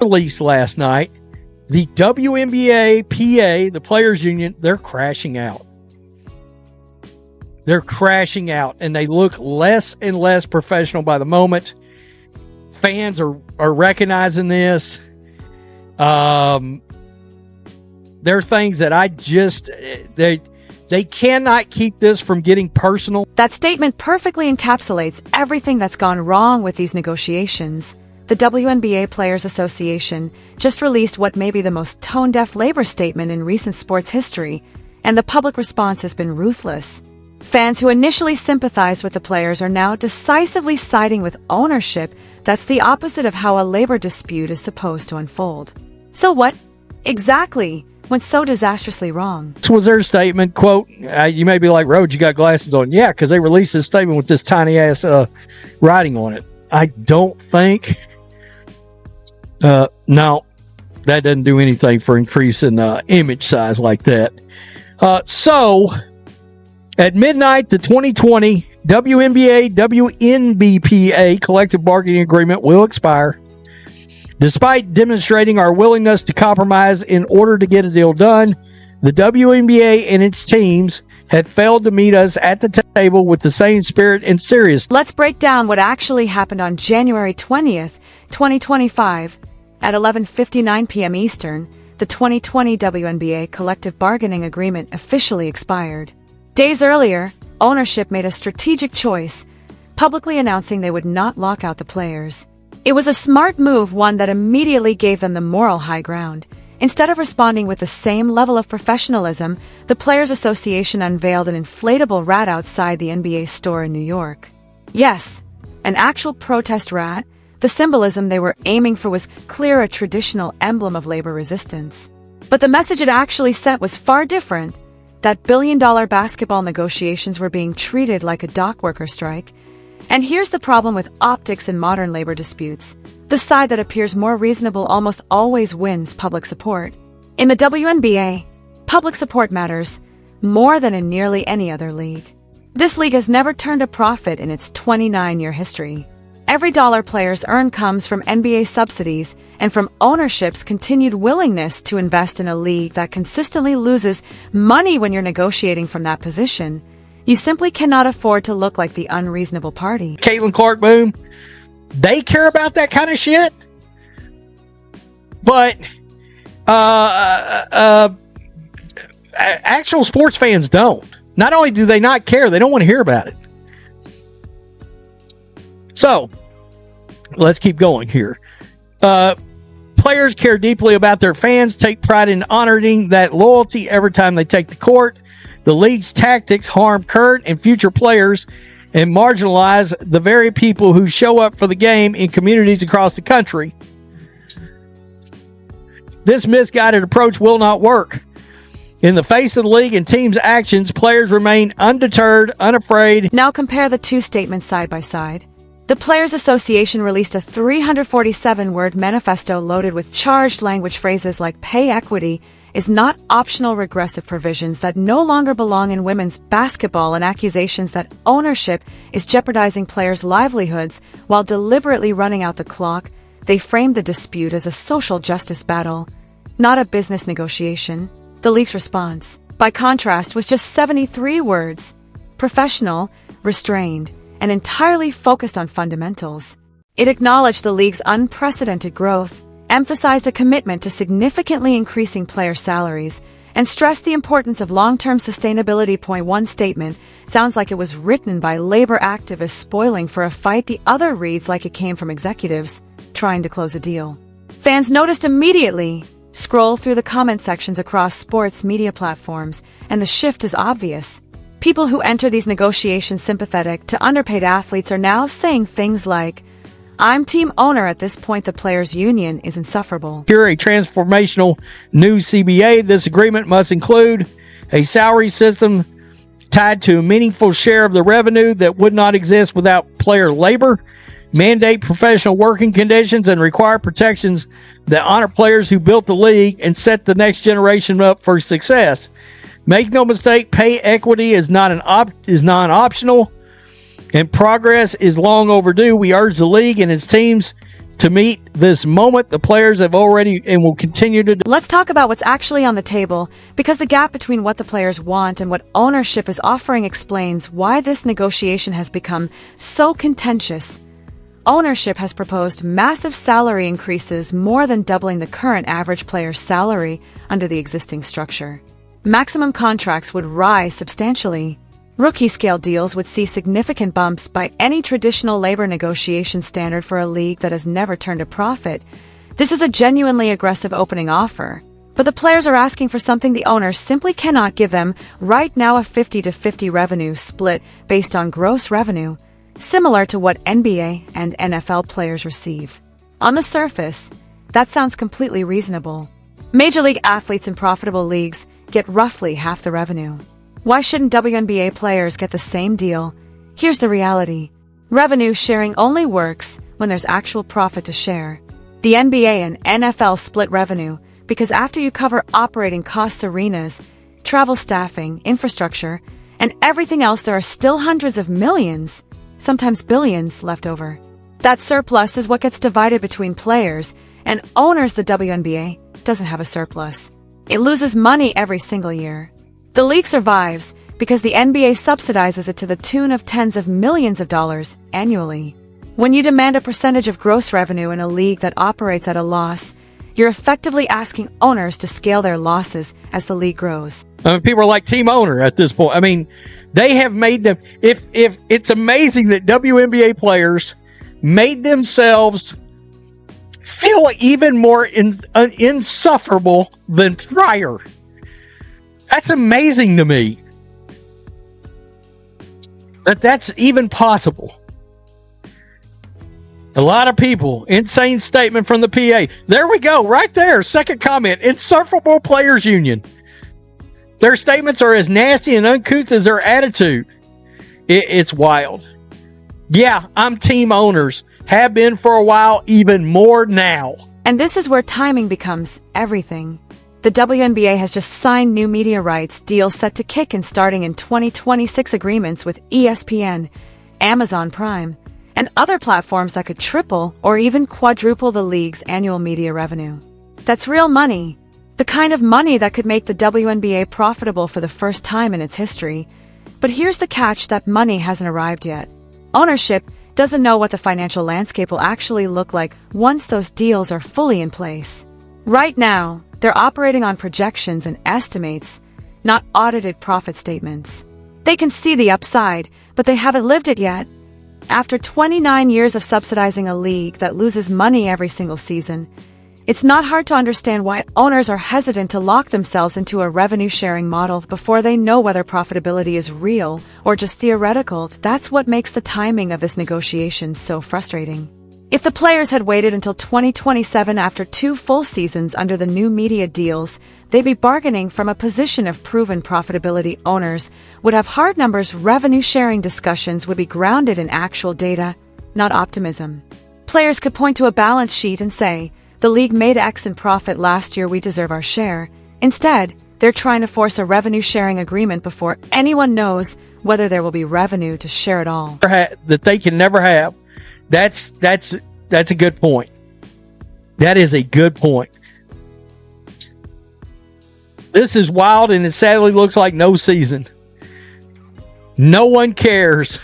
release last night, the WNBA PA, the Players Union, they're crashing out. They're crashing out, and they look less and less professional by the moment. Fans are recognizing this. There are things that they cannot keep this from getting personal. That statement perfectly encapsulates everything that's gone wrong with these negotiations. The WNBA Players Association just released what may be the most tone-deaf labor statement in recent sports history, and the public response has been ruthless. Fans who initially sympathized with the players are now decisively siding with ownership that's the opposite of how a labor dispute is supposed to unfold. So what exactly went so disastrously wrong? This was their statement, quote, you may be like, Rhodes, you got glasses on. Yeah, because they released this statement with this tiny-ass writing on it. I don't think... no, that doesn't do anything for increasing image size like that. So, at midnight, the 2020 WNBA WNBPA collective bargaining agreement will expire. Despite demonstrating our willingness to compromise in order to get a deal done, the WNBA and its teams have failed to meet us at the table with the same spirit and seriousness. Let's break down what actually happened on January 20th, 2025. At 11:59 p.m. Eastern, the 2020 WNBA collective bargaining agreement officially expired. Days earlier, ownership made a strategic choice, publicly announcing they would not lock out the players. It was a smart move, one that immediately gave them the moral high ground. Instead of responding with the same level of professionalism, the Players Association unveiled an inflatable rat outside the NBA store in New York. Yes, an actual protest rat. The symbolism they were aiming for was clear, a traditional emblem of labor resistance. But the message it actually sent was far different. That billion-dollar basketball negotiations were being treated like a dock worker strike. And here's the problem with optics in modern labor disputes. The side that appears more reasonable almost always wins public support. In the WNBA, public support matters more than in nearly any other league. This league has never turned a profit in its 29-year history. Every dollar players earn comes from NBA subsidies and from ownership's continued willingness to invest in a league that consistently loses money. When you're negotiating from that position, you simply cannot afford to look like the unreasonable party. Caitlin Clark, boom. They care about that kind of shit. But actual sports fans don't. Not only do they not care, they don't want to hear about it. So, let's keep going here. Players care deeply about their fans, take pride in honoring that loyalty every time they take the court. The league's tactics harm current and future players and marginalize the very people who show up for the game in communities across the country. This misguided approach will not work. In the face of the league and team's actions, players remain undeterred, unafraid. Now compare the two statements side by side. The Players Association released a 347-word manifesto loaded with charged language phrases like pay equity is not optional, regressive provisions that no longer belong in women's basketball, and accusations that ownership is jeopardizing players' livelihoods while deliberately running out the clock. They framed the dispute as a social justice battle, not a business negotiation. The league's response, by contrast, was just 73 words: professional, restrained, and entirely focused on fundamentals. It acknowledged the league's unprecedented growth, emphasized a commitment to significantly increasing player salaries, and stressed the importance of long-term sustainability. Point one statement sounds like it was written by labor activists spoiling for a fight. The other reads like it came from executives trying to close a deal. Fans noticed immediately. Scroll through the comment sections across sports media platforms, and the shift is obvious. People who enter these negotiations sympathetic to underpaid athletes are now saying things like, "I'm team owner at this point. The players' union is insufferable." Secure a transformational new CBA. This agreement must include a salary system tied to a meaningful share of the revenue that would not exist without player labor, mandate professional working conditions, and require protections that honor players who built the league and set the next generation up for success. Make no mistake, pay equity is non-optional, and progress is long overdue. We urge the league and its teams to meet this moment the players have already and will continue to do. Let's talk about what's actually on the table, because the gap between what the players want and what ownership is offering explains why this negotiation has become so contentious. Ownership has proposed massive salary increases, more than doubling the current average player's salary under the existing structure. Maximum contracts would rise substantially. Rookie-scale deals would see significant bumps by any traditional labor negotiation standard for a league that has never turned a profit. This is a genuinely aggressive opening offer. But the players are asking for something the owners simply cannot give them right now, a 50-50 revenue split based on gross revenue, similar to what NBA and NFL players receive. On the surface, that sounds completely reasonable. Major league athletes in profitable leagues get roughly half the revenue. Why shouldn't WNBA players get the same deal? Here's the reality. Revenue sharing only works when there's actual profit to share. The NBA and NFL split revenue because after you cover operating costs, arenas, travel, staffing, infrastructure, and everything else, there are still hundreds of millions, sometimes billions, left over. That surplus is what gets divided between players and owners. The WNBA doesn't have a surplus. It loses money every single year. The league survives because the NBA subsidizes it to the tune of tens of millions of dollars annually. When you demand a percentage of gross revenue in a league that operates at a loss, you're effectively asking owners to scale their losses as the league grows. People are like team owner at this point. I mean, they have made them. If it's amazing that WNBA players made themselves feel even more insufferable than prior. That's amazing to me. That's even possible. A lot of people, insane statement from the PA. There we go, right there. Second comment, insufferable players union. Their statements are as nasty and uncouth as their attitude. It's wild. Yeah, I'm team owners. Have been for a while, even more now. And this is where timing becomes everything. The WNBA has just signed new media rights deals set to kick in starting in 2026, agreements with ESPN, Amazon Prime, and other platforms that could triple or even quadruple the league's annual media revenue. That's real money. The kind of money that could make the WNBA profitable for the first time in its history. But here's the catch: that money hasn't arrived yet. Ownership doesn't know what the financial landscape will actually look like once those deals are fully in place. Right now, they're operating on projections and estimates, not audited profit statements. They can see the upside, but they haven't lived it yet. After 29 years of subsidizing a league that loses money every single season, it's not hard to understand why owners are hesitant to lock themselves into a revenue-sharing model before they know whether profitability is real or just theoretical. That's what makes the timing of this negotiation so frustrating. If the players had waited until 2027 after 2 full seasons under the new media deals, they'd be bargaining from a position of proven profitability. Owners would have hard numbers. Revenue-sharing discussions would be grounded in actual data, not optimism. Players could point to a balance sheet and say, "The league made X in profit last year, we deserve our share." Instead, they're trying to force a revenue-sharing agreement before anyone knows whether there will be revenue to share at all. That they can never have. That's a good point. That is a good point. This is wild, and it sadly looks like no season. No one cares.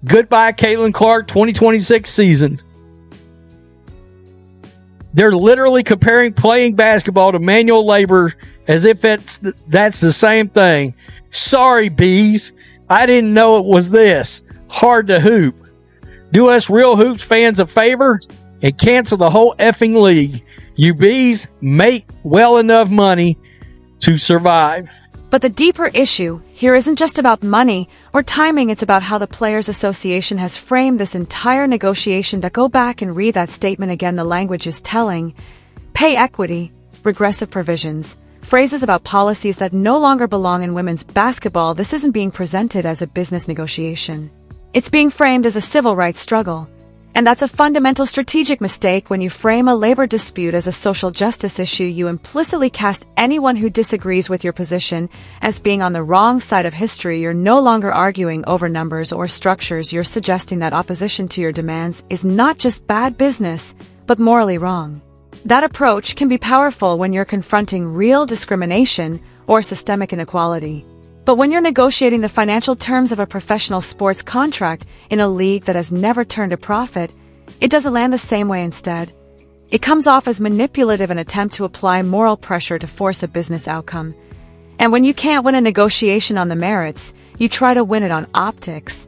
Goodbye, Caitlin Clark, 2026 season. They're literally comparing playing basketball to manual labor as if that's the same thing. Sorry, bees. I didn't know it was this hard to hoop. Do us real hoops fans a favor and cancel the whole effing league. You bees make well enough money to survive. But the deeper issue here isn't just about money or timing, it's about how the Players Association has framed this entire negotiation. To go back and read that statement again, the language is telling. Pay equity, regressive provisions, phrases about policies that no longer belong in women's basketball. This isn't being presented as a business negotiation. It's being framed as a civil rights struggle. And that's a fundamental strategic mistake. When you frame a labor dispute as a social justice issue, you implicitly cast anyone who disagrees with your position as being on the wrong side of history. You're no longer arguing over numbers or structures. You're suggesting that opposition to your demands is not just bad business, but but morally wrong. That approach can be powerful when you're confronting real discrimination or systemic inequality. But when you're negotiating the financial terms of a professional sports contract in a league that has never turned a profit, it doesn't land the same way instead. It comes off as manipulative, an attempt to apply moral pressure to force a business outcome. And when you can't win a negotiation on the merits, you try to win it on optics.